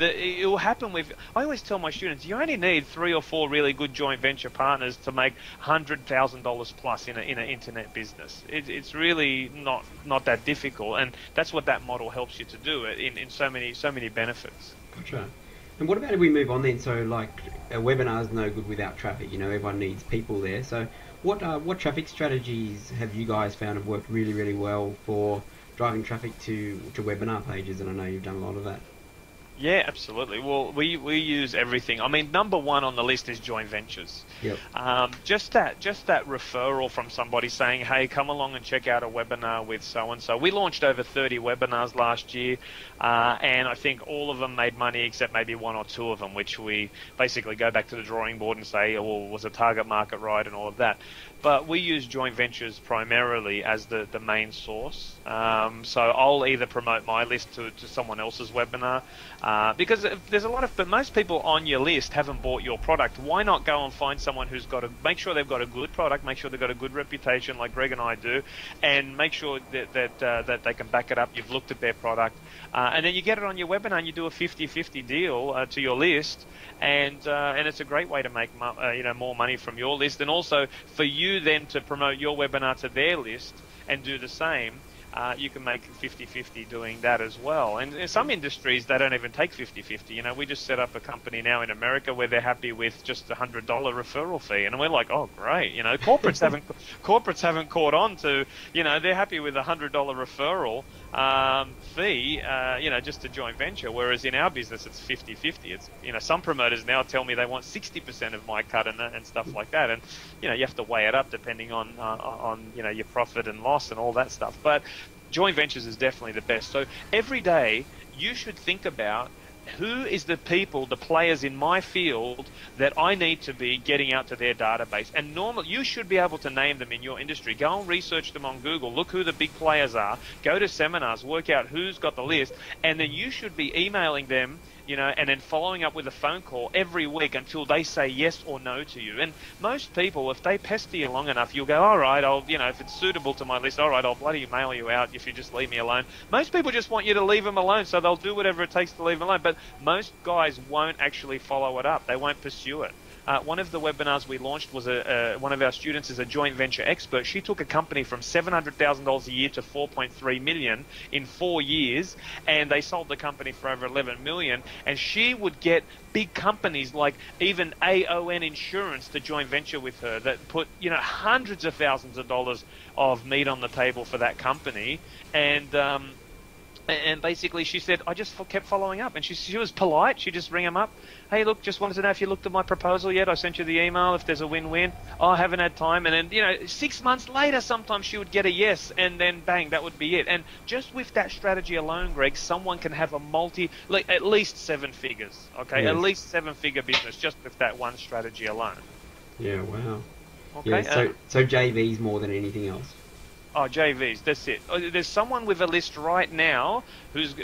It will happen with. I always tell my students, you only need 3 or 4 really good joint venture partners to make $100,000 plus in an internet business. It's really not that difficult, and that's what that model helps you to do it in so many benefits. Gotcha. And what about if we move on then? So like a webinar is no good without traffic. You know, everyone needs people there. So what traffic strategies have you guys found have worked really really well for driving traffic to webinar pages? And I know you've done a lot of that. Yeah, absolutely. Well, we use everything. I mean, number one on the list is joint ventures. Yep. Just that referral from somebody saying, "Hey, come along and check out a webinar with so and so." We launched over 30 webinars last year, and I think all of them made money except maybe 1 or 2 of them, which we basically go back to the drawing board and say, "Oh, well, was the target market right?" and all of that. But we use joint ventures primarily as the main source. So I'll either promote my list to someone else's webinar, because there's a lot of, but most people on your list haven't bought your product. Why not go and find someone who's make sure they've got a good product, make sure they've got a good reputation like Greg and I do, and make sure that they can back it up. You've looked at their product, and then you get it on your webinar and you do a 50-50 deal to your list, and it's a great way to make more money from your list, and also for you then to promote your webinar to their list and do the same. You can make 50-50 doing that as well. And in some industries, they don't even take 50-50. You know, we just set up a company now in America where they're happy with just a $100 referral fee. And we're like, oh, great. You know, corporates haven't caught on to, they're happy with a $100 referral fee, just to joint venture. Whereas in our business, it's 50-50. It's, some promoters now tell me they want 60% of my cut and stuff like that. And, you have to weigh it up depending on your profit and loss and all that stuff. But joint ventures is definitely the best. So every day you should think about who is the people, the players in my field that I need to be getting out to their database. And normally you should be able to name them in your industry. Go and research them on Google. Look who the big players are. Go to seminars. Work out who's got the list. And then you should be emailing them, and then following up with a phone call every week until they say yes or no to you. And most people, if they pester you long enough, you'll go, all right, if it's suitable to my list, all right, I'll bloody mail you out if you just leave me alone. Most people just want you to leave them alone, so they'll do whatever it takes to leave them alone. But most guys won't actually follow it up. They won't pursue it. One of the webinars we launched was one of our students is a joint venture expert. She took a company from $700,000 a year to $4.3 million in 4 years, and they sold the company for over $11 million. And she would get big companies like even AON Insurance to joint venture with her that put hundreds of thousands of dollars of meat on the table for that company. And basically she said, I just kept following up. And she was polite. She just rang him up. Hey, look, just wanted to know if you looked at my proposal yet. I sent you the email if there's a win-win. Oh, I haven't had time. And then, 6 months later, sometimes she would get a yes. And then, bang, that would be it. And just with that strategy alone, Greg, someone can have at least 7 figures, okay? Yes. At least 7-figure business just with that one strategy alone. Yeah, wow. Okay. Yeah, so JVs more than anything else. Oh, JVs, that's it. There's someone with a list right now who's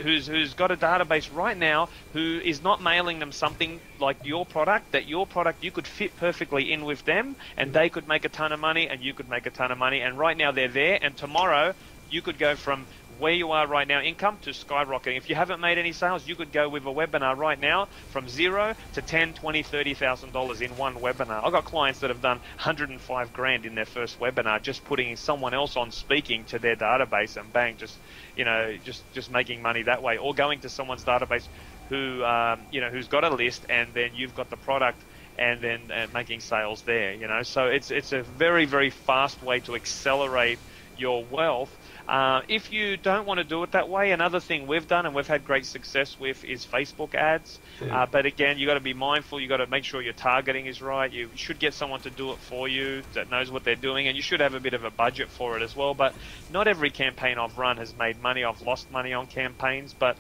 got a database right now who is not mailing them something like your product, you could fit perfectly in with them, and they could make a ton of money and you could make a ton of money, and right now they're there, and tomorrow you could go from where you are right now, income, to skyrocketing. If you haven't made any sales, you could go with a webinar right now from $0 to $10, $20, $30,000 in one webinar. I've got clients that have done 105 grand in their first webinar, just putting someone else on speaking to their database, and bang, just making money that way, or going to someone's database who who's got a list, and then you've got the product, and then making sales there. So it's a very, very fast way to accelerate your wealth. If you don't want to do it that way, another thing we've done and we've had great success with is Facebook ads. Yeah. But again, you got to be mindful. You got to make sure your targeting is right. You should get someone to do it for you that knows what they're doing, and you should have a bit of a budget for it as well. But not every campaign I've run has made money. I've lost money on campaigns, but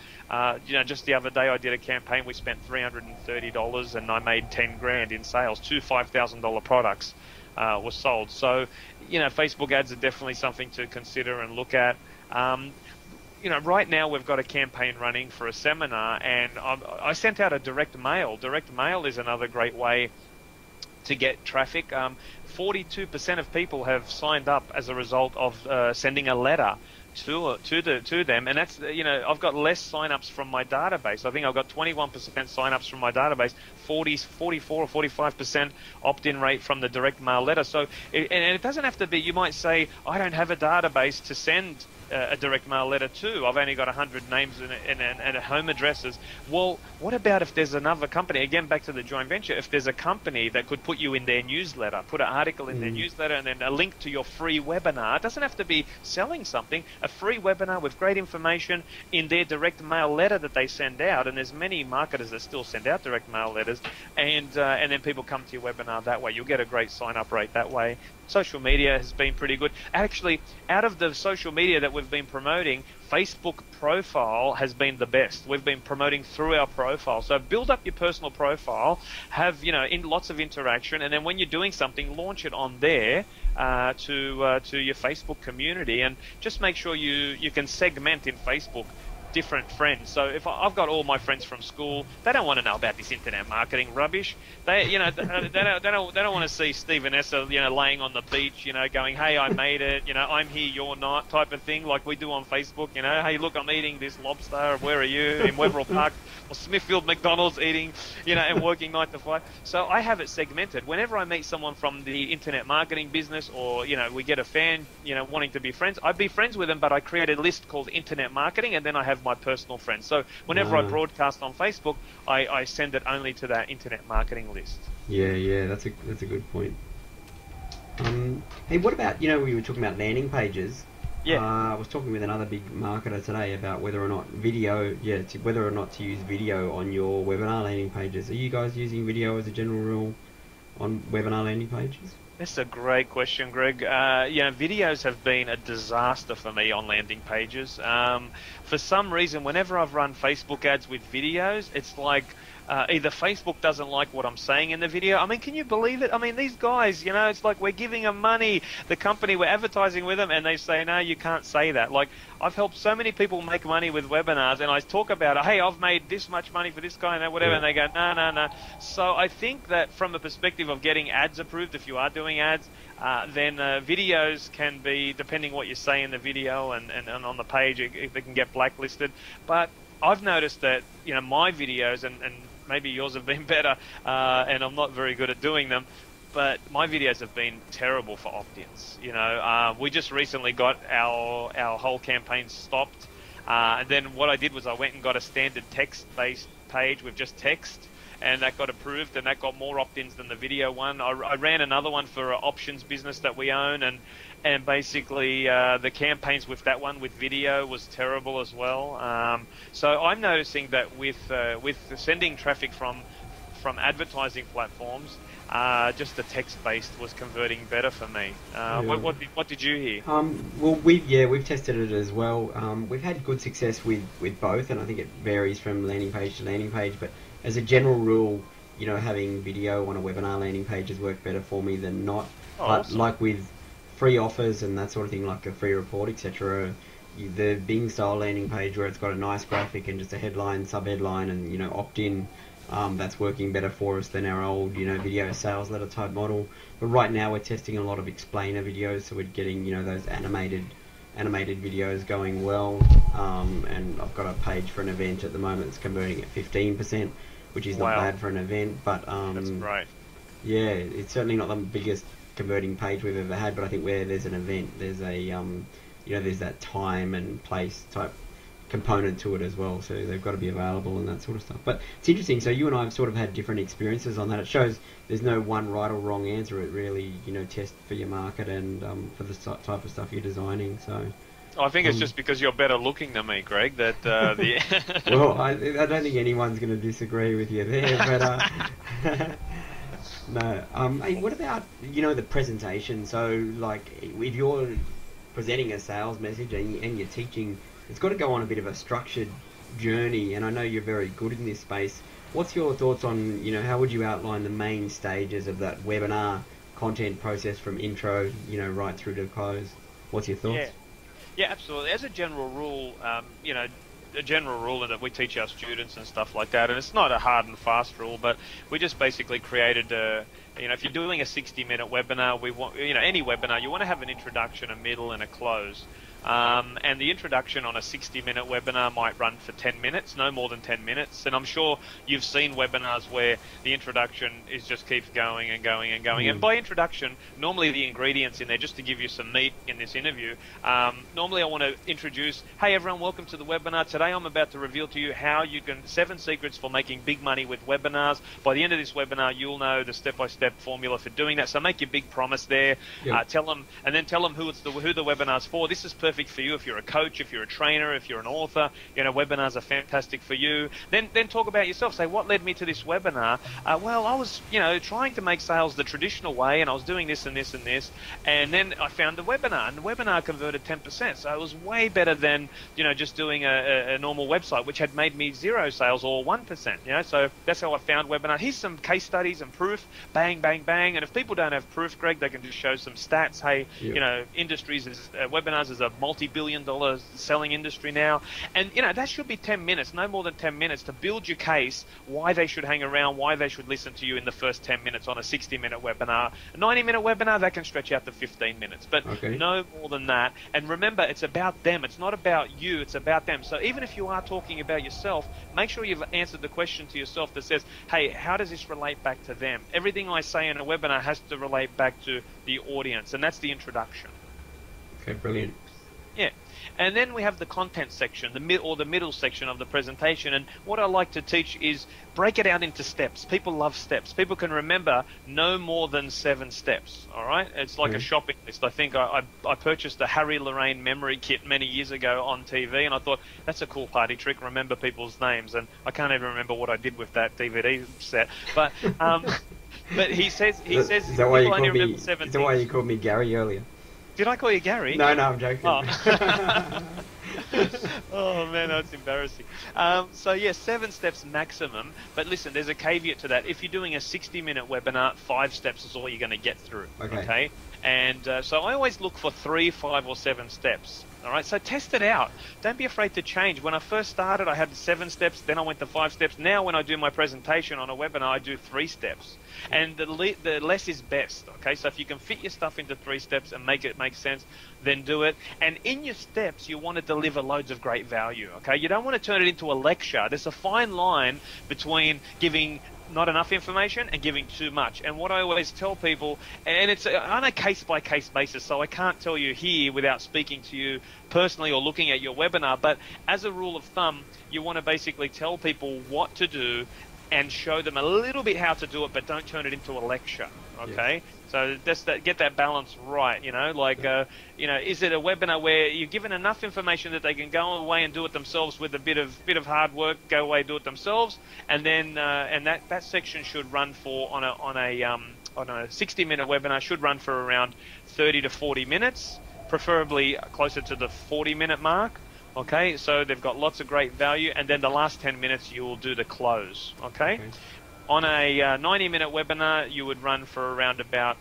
just the other day I did a campaign. We spent $330 and I made 10 grand in sales. 2 $5,000 products was sold. So, Facebook ads are definitely something to consider and look at. Right now we've got a campaign running for a seminar, and I sent out a direct mail. Direct mail is another great way to get traffic. 42% of people have signed up as a result of sending a letter to them, and that's, I've got less sign-ups from my database. I think I've got 21% sign-ups from my database, 44 or 45% opt-in rate from the direct mail letter. So and it doesn't have to be. You might say, I don't have a database to send a direct mail letter to. I've only got 100 names and home addresses. Well, what about if there's another company? Again, back to the joint venture. If there's a company that could put you in their newsletter, put an article in their newsletter, and then a link to your free webinar. It doesn't have to be selling something. A free webinar with great information in their direct mail letter that they send out. And there's many marketers that still send out direct mail letters, and then people come to your webinar that way. You'll get a great sign-up rate that way. Social media has been pretty good. Actually, out of the social media that we've been promoting, Facebook profile has been the best. We've been promoting through our profile. So build up your personal profile, have in lots of interaction, and then when you're doing something, launch it on there to your Facebook community, and just make sure you can segment in Facebook different friends. So if I've got all my friends from school, they don't want to know about this internet marketing rubbish. They don't want to see Stephen Esser, laying on the beach, going, hey, I made it, I'm here, you're not, type of thing, like we do on Facebook. Hey, look, I'm eating this lobster. Where are you? In Wetherill Park or Smithfield McDonald's, eating, and working 9 to 5. So I have it segmented. Whenever I meet someone from the internet marketing business, or we get a fan, wanting to be friends, I'd be friends with them, but I create a list called internet marketing, and then I have my personal friends. So whenever I broadcast on Facebook, I send it only to that internet marketing list. Yeah, that's a good point. Hey, what about, we were talking about landing pages. Yeah. I was talking with another big marketer today about whether or not to use video on your webinar landing pages. Are you guys using video as a general rule on webinar landing pages? That's a great question, Greg. Videos have been a disaster for me on landing pages. For some reason, whenever I've run Facebook ads with videos, it's like either Facebook doesn't like what I'm saying in the video. I mean, can you believe it? I mean, these guys, it's like we're giving them money, the company, we're advertising with them, and they say, no, you can't say that. Like, I've helped so many people make money with webinars, and I talk about, hey, I've made this much money for this guy and that, whatever, and they go, no. So I think that from the perspective of getting ads approved, if you are doing ads, then videos can be, depending what you say in the video and on the page, they can get blacklisted. But I've noticed that, my videos, and maybe yours have been better, and I'm not very good at doing them, but my videos have been terrible for opt-ins. We just recently got our whole campaign stopped, and then what I did was I went and got a standard text-based page with just text, and that got approved, and that got more opt-ins than the video one. I ran another one for an options business that we own, and basically the campaigns with that one with video was terrible as well. So I'm noticing that with sending traffic from advertising platforms, just the text-based was converting better for me. What did you hear? Well, we've tested it as well. We've had good success with both, and I think it varies from landing page to landing page. But as a general rule, having video on a webinar landing page has worked better for me than not. But awesome. Like with free offers and that sort of thing, like a free report, etc. The Bing style landing page where it's got a nice graphic and just a headline, sub-headline, and opt-in. That's working better for us than our old, video sales letter type model. But right now we're testing a lot of explainer videos, so we're getting, those animated videos going well. And I've got a page for an event at the moment that's converting at 15%, which is not bad for an event. But that's right. Yeah, it's certainly not the biggest converting page we've ever had. But I think where there's an event, there's a there's that time and place type component to it as well, so they've got to be available and that sort of stuff. But it's interesting, so you and I have sort of had different experiences on that. It shows there's no one right or wrong answer. It really, test for your market and for the type of stuff you're designing. So I think it's just because you're better looking than me, Greg, that well, I don't think anyone's going to disagree with you there, but no. Hey, what about the presentation? So like if you're presenting a sales message and you're teaching, it's got to go on a bit of a structured journey, and I know you're very good in this space. What's your thoughts on, how would you outline the main stages of that webinar content process from intro, right through to close? What's your thoughts? Yeah, absolutely. As a general rule, a general rule that we teach our students and stuff like that, and it's not a hard and fast rule, but we just basically created if you're doing a 60-minute webinar, we want, any webinar, you want to have an introduction, a middle, and a close. And the introduction on a 60-minute webinar might run for 10 minutes, no more than 10 minutes. And I'm sure you've seen webinars where the introduction is just keeps going and going and going. And by introduction, normally the ingredients in there, just to give you some meat in this interview, normally I want to introduce, hey everyone, welcome to the webinar. Today I'm about to reveal to you how you can, 7 secrets for making big money with webinars. By the end of this webinar, you'll know the step-by-step formula for doing that. So make your big promise there. Tell them who the webinar's for. This is perfect for you if you're a coach, if you're a trainer, if you're an author. You know, webinars are fantastic for you. Then talk about yourself. Say, what led me to this webinar? Well, I was, trying to make sales the traditional way, and I was doing this and this and this, and then I found the webinar, and the webinar converted 10%. So it was way better than, just doing a normal website, which had made me 0 sales or 1%. So that's how I found webinar. Here's some case studies and proof. Bang, bang, bang. And if people don't have proof, Greg, they can just show some stats. Hey, industries webinars is a multi-billion-dollar selling industry now, and that should be 10 minutes, no more than 10 minutes, to build your case why they should hang around, why they should listen to you in the first 10 minutes on a 60-minute webinar. A 90-minute webinar, that can stretch out to 15 minutes, but no more than that. And remember, it's about them. It's not about you. It's about them. So even if you are talking about yourself, make sure you've answered the question to yourself that says, hey, how does this relate back to them? Everything I say in a webinar has to relate back to the audience, and that's the introduction. Okay, brilliant. Yeah, and then we have the content section, the middle section of the presentation. And what I like to teach is break it out into steps. People love steps. People can remember no more than 7 steps. All right, it's like a shopping list. I think I purchased a Harry Lorraine memory kit many years ago on TV, and I thought that's a cool party trick. Remember people's names, and I can't even remember what I did with that DVD set. But but he says is that why you called me? Is that why you called me Gary earlier? Did I call you Gary? No, I'm joking. Oh, oh man, that's embarrassing. So yeah, 7 steps maximum. But listen, there's a caveat to that. If you're doing a 60-minute webinar, 5 steps is all you're going to get through. Okay? And so I always look for 3, 5, or 7 steps. All right, so test it out. Don't be afraid to change. When I first started, I had 7 steps, then I went to 5 steps. Now when I do my presentation on a webinar, I do 3 steps. And the less is best, okay? So if you can fit your stuff into 3 steps and make it make sense, then do it. And in your steps, you want to deliver loads of great value, okay? You don't want to turn it into a lecture. There's a fine line between giving not enough information and giving too much. And what I always tell people, and it's on a case-by-case basis, so I can't tell you here without speaking to you personally or looking at your webinar, but as a rule of thumb, you want to basically tell people what to do and show them a little bit how to do it, but don't turn it into a lecture, okay? Yes. So that's get that balance right, is it a webinar where you're given enough information that they can go away and do it themselves with a bit of hard work, go away, do it themselves, and then and that section should run for on a 60-minute webinar should run for around 30 to 40 minutes, preferably closer to the 40-minute mark. Okay, so they've got lots of great value, and then the last 10 minutes you will do the close. Okay? On a 90-minute webinar, you would run for around about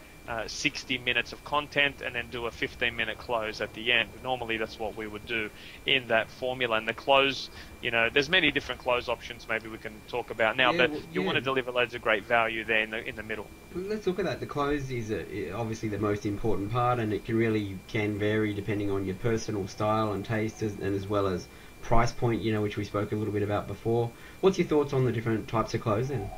60 minutes of content and then do a 15-minute close at the end. Normally, that's what we would do in that formula. And the close, there's many different close options maybe we can talk about now, but you want to deliver loads of great value there in the middle. Let's look at that. The close is obviously the most important part, and it can vary depending on your personal style and taste, and as well as price point, which we spoke a little bit about before. What's your thoughts on the different types of close then?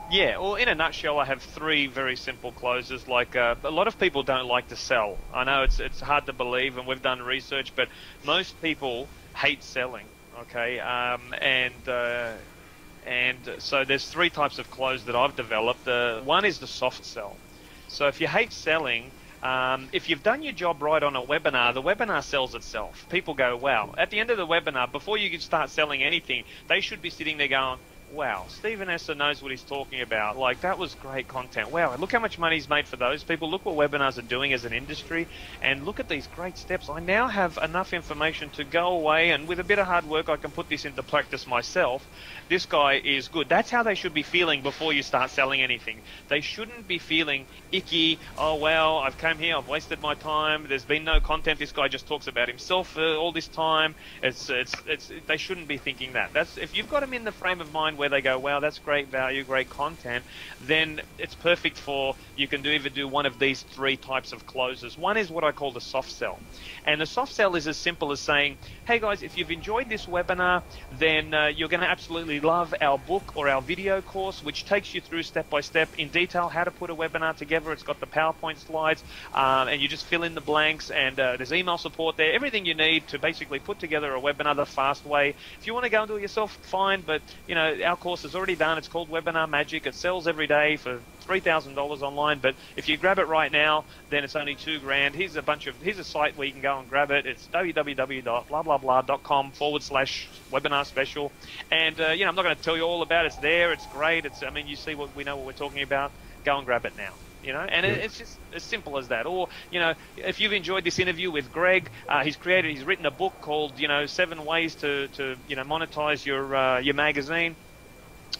Yeah, well, in a nutshell, I have 3 very simple closes. Like a lot of people don't like to sell. I know it's hard to believe, and we've done research, but most people hate selling. Okay, and so there's 3 types of close that I've developed. One is the soft sell. So if you hate selling, if you've done your job right on a webinar, the webinar sells itself. People go, wow. At the end of the webinar, before you can start selling anything, they should be sitting there going, wow, Stephen Esser knows what he's talking about. Like, that was great content. Wow, look how much money he's made for those people. Look what webinars are doing as an industry. And look at these great steps. I now have enough information to go away, and with a bit of hard work, I can put this into practice myself. This guy is good. That's how they should be feeling before you start selling anything. They shouldn't be feeling icky. Oh, well, I've come here, I've wasted my time. There's been no content. This guy just talks about himself all this time. They shouldn't be thinking that. If you've got them in the frame of mind end where they go, wow, that's great value, great content, then it's perfect for, you can either do one of these three types of closes. One is what I call the soft sell. And the soft sell is as simple as saying, hey guys, if you've enjoyed this webinar, then you're going to absolutely love our book or our video course, which takes you through step by step in detail how to put a webinar together. It's got the PowerPoint slides, and you just fill in the blanks, and there's email support there, everything you need to basically put together a webinar the fast way. If you want to go and do it yourself, fine, but you know, our course is already done. It's called Webinar Magic. It sells every day for $3,000 online, but if you grab it right now, then it's only $2,000. Here's a site where you can go and grab it. It's www.blablabla.com/webinar special. And you know, I'm not going to tell you all about it. It's there. It's great. I mean, you see we know what we're talking about. Go and grab it now. You know, and it's just as simple as that. Or, you know, if you've enjoyed this interview with Greg, he's written a book called, you know, 7 ways to you know, monetize your magazine.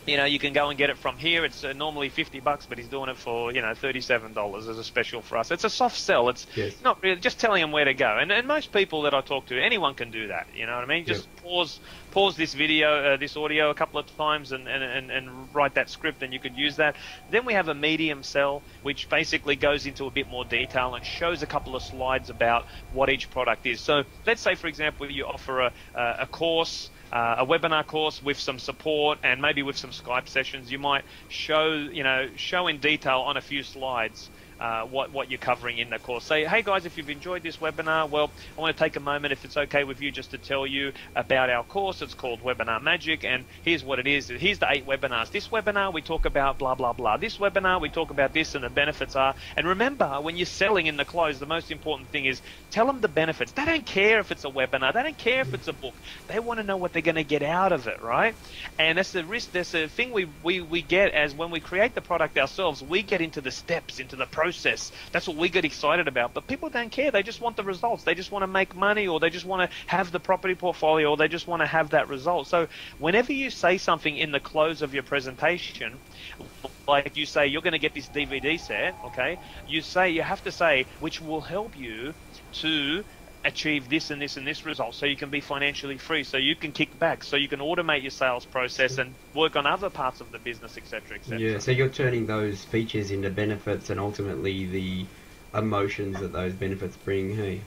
You know, you can go and get it from here. It's normally $50, but he's doing it for, you know, $37 as a special for us. It's a soft sell. It's not really just telling them where to go. And most people that I talk to, anyone can do that. You know what I mean? Just pause this video, this audio a couple of times and write that script, and you could use that. Then we have a medium sell, which basically goes into a bit more detail and shows a couple of slides about what each product is. So let's say, for example, you offer a course, a webinar course with some support and maybe with some Skype sessions. You might show in detail on a few slides what you're covering in the course. Say, hey guys, if you've enjoyed this webinar, well, I want to take a moment, if it's okay with you, just to tell you about our course. It's called Webinar Magic, and here's what it is. Here's the 8 webinars. This webinar, we talk about blah, blah, blah. This webinar, we talk about this, and the benefits are. And remember, when you're selling in the close, the most important thing is tell them the benefits. They don't care if it's a webinar. They don't care if it's a book. They want to know what they're going to get out of it, right? And that's the risk. That's the thing we get as when we create the product ourselves, we get into the steps, into the process. That's what we get excited about, but people don't care. They just want the results. They just want to make money, or they just want to have the property portfolio, or they just want to have that result. So whenever you say something in the close of your presentation, like you say you're going to get this DVD set, okay, you have to say which will help you to achieve this and this and this result, so you can be financially free, so you can kick back, so you can automate your sales process and work on other parts of the business, etc., etc. Yeah, so you're turning those features into benefits and ultimately the emotions that those benefits bring, hey?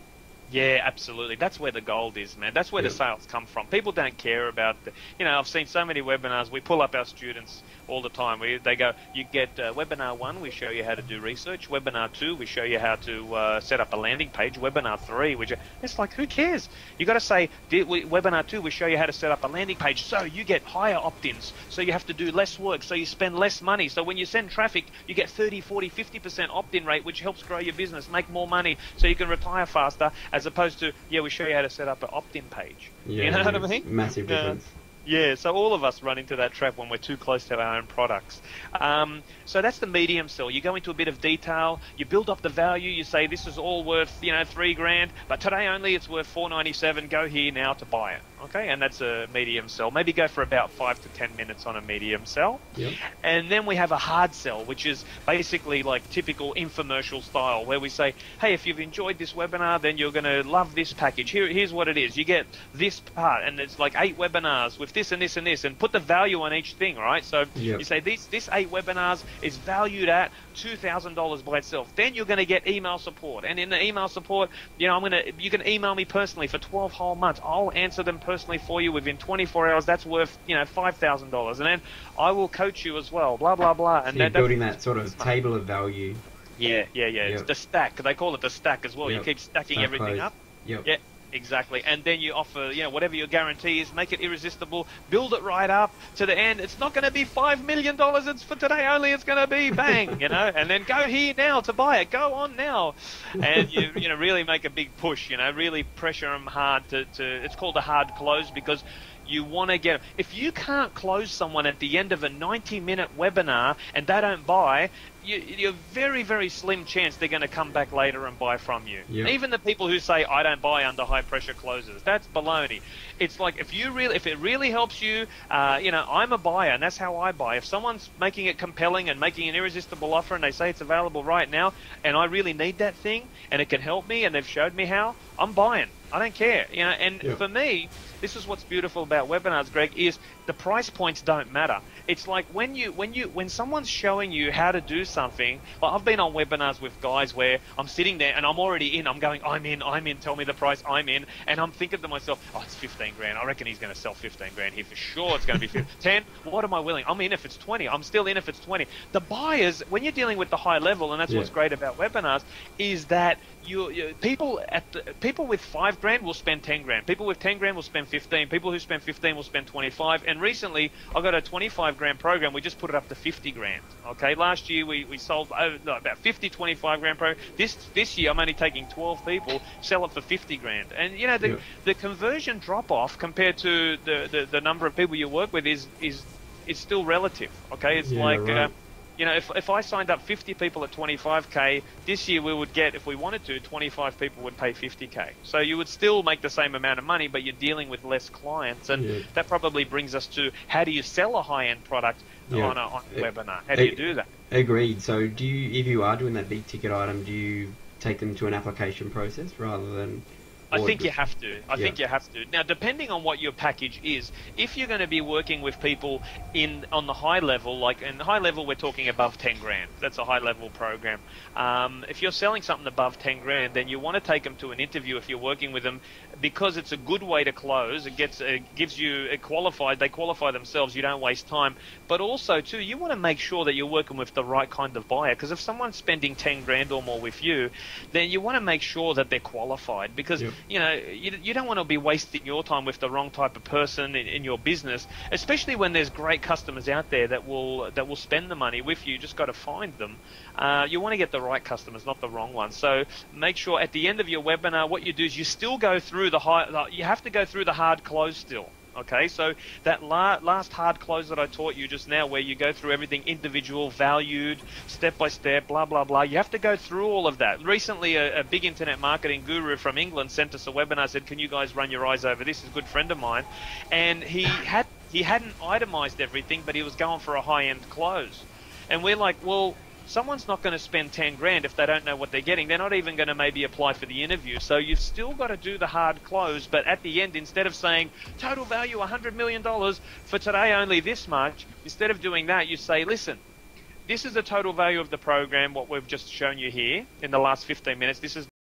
Yeah, absolutely. That's where the gold is, man. That's where the sales come from. People don't care about I've seen so many webinars. We pull up our students all the time. They go, you get webinar 1, we show you how to do research. Webinar 2, we show you how to set up a landing page. Webinar 3, it's like, who cares? You got to say, webinar 2, we show you how to set up a landing page. So you get higher opt-ins. So you have to do less work. So you spend less money. So when you send traffic, you get 30, 40, 50% opt-in rate, which helps grow your business, make more money, so you can retire faster, as opposed to, we show you how to set up an opt-in page. Yeah, you know what I mean? Massive difference. Yeah, so all of us run into that trap when we're too close to our own products. So that's the medium sell. You go into a bit of detail, you build up the value, you say this is all worth, $3,000, but today only it's worth $497. Go here now to buy it. Okay, and that's a medium sell. Maybe go for about 5 to 10 minutes on a medium sell. Yep. And then we have a hard sell, which is basically like typical infomercial style, where we say, hey, if you've enjoyed this webinar, then you're going to love this package. Here's what it is. You get this part, and it's like 8 webinars with this and this and this, and put the value on each thing, right? So you say this 8 webinars is valued at $2,000 by itself. Then you're going to get email support, and in the email support, you can email me personally for 12 whole months. I'll answer them personally for you within 24 hours. That's worth $5,000, and then I will coach you as well. Blah blah blah. And so you're building that sort of table of value. Yeah. It's the stack. They call it the stack as well. You keep stacking everything up. Yeah. Exactly, and then you offer, whatever your guarantee is, make it irresistible, build it right up to the end. It's not going to be $5 million. It's for today only. It's going to be bang, and then go here now to buy it. Go on now, and you really make a big push. Really pressure them hard to. It's called a hard close, because you want to get. If you can't close someone at the end of a 90-minute webinar and they don't buy, you're very, very slim chance they're going to come back later and buy from you. Yep. Even the people who say, I don't buy under high pressure closes, that's baloney. It's like, if it really helps you, I'm a buyer, and that's how I buy. If someone's making it compelling and making an irresistible offer, and they say it's available right now, and I really need that thing, and it can help me, and they've showed me how, I'm buying. I don't care. For me, this is what's beautiful about webinars, Greg, is the price points don't matter. It's like when someone's showing you how to do something. Like I've been on webinars with guys where I'm sitting there and I'm already in. I'm going, I'm in. Tell me the price. I'm in, and I'm thinking to myself, oh, it's 15 grand. I reckon he's going to sell 15 grand here for sure. It's going to be 10. What am I willing? I'm in if it's 20. I'm still in if it's 20. The buyers, when you're dealing with the high level, and that's what's great about webinars, is that people with 5 grand will spend 10 grand. People with 10 grand will spend 15. People who spend 15 will spend 25. And recently, I got a 25 grand program. We just put it up to 50 grand. Okay, last year we sold about 50 25 grand program. This year I'm only taking 12 people, sell it for 50 grand. And you know the conversion drop off compared to the number of people you work with is still relative. Okay, it's right. You know, if I signed up 50 people at 25k, this year we would get, if we wanted to, 25 people would pay 50k. So you would still make the same amount of money, but you're dealing with less clients. And that probably brings us to, how do you sell a high-end product on a webinar? How do you do that? Agreed. So if you are doing that big ticket item, do you take them to an application process rather than... I think you have to. I think you have to. Now, depending on what your package is, if you're going to be working with people on the high level, like in high level, we're talking above 10 grand. That's a high level program. If you're selling something above 10 grand, then you want to take them to an interview if you're working with them, because it's a good way to close. It gives you a qualified. They qualify themselves. You don't waste time. But also, too, you want to make sure that you're working with the right kind of buyer, because if someone's spending 10 grand or more with you, then you want to make sure that they're qualified, because you know, you don't want to be wasting your time with the wrong type of person in your business, especially when there's great customers out there that will spend the money with you. You just got to find them. You want to get the right customers, not the wrong ones. So make sure at the end of your webinar, what you do is you still go through you have to go through the hard close still. Okay, so that last hard close that I taught you just now, where you go through everything individual, valued, step by step, blah, blah, blah, you have to go through all of that. Recently, a big internet marketing guru from England sent us a webinar, said, can you guys run your eyes over this? He's a good friend of mine. And he hadn't itemized everything, but he was going for a high-end close. And we're like, well, someone's not going to spend 10 grand if they don't know what they're getting. They're not even going to maybe apply for the interview. So you've still got to do the hard close. But at the end, instead of saying total value $100 million for today, only this much, instead of doing that, you say, listen, this is the total value of the program, what we've just shown you here in the last 15 minutes. This is